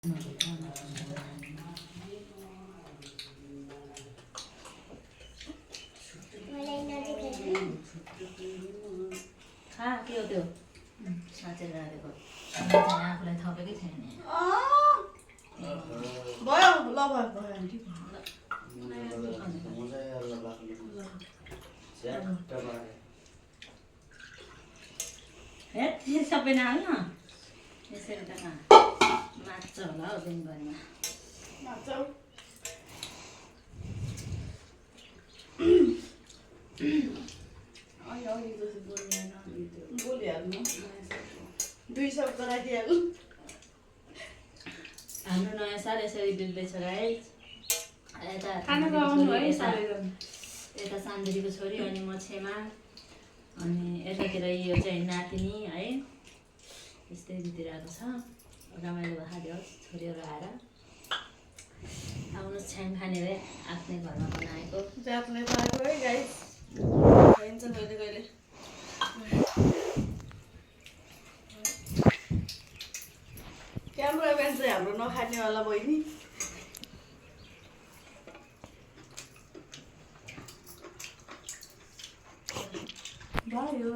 खा के हो त्यो साँचेर राखेको आफूलाई थपेकै छैन भयो ल भयो आन्टी हे सबै नहाल्न यसरी त मात्छ होला हौ दिनभरिमा बोलिहाल्नु 2 शब्द राखिहाल्नु हाम्रो नयाँ साल यसरी बित्दैछ गाइस यता सान्दरीको छोरी अनि म छेमा अनि यतातिर यो चाहिँ नातिनी है यस्तै बितिरहेको छ रमाइलो भइहाल्यो छोरीहरू आएर आउनुहोस् छ्याङ खानेर आफ्नै घरमा बनाएको जातले पाएको है गाइस खाइन्छ कहिले कहिले क्यामराम्यान चाहिँ हाम्रो नखानेवाला बहिनी भयो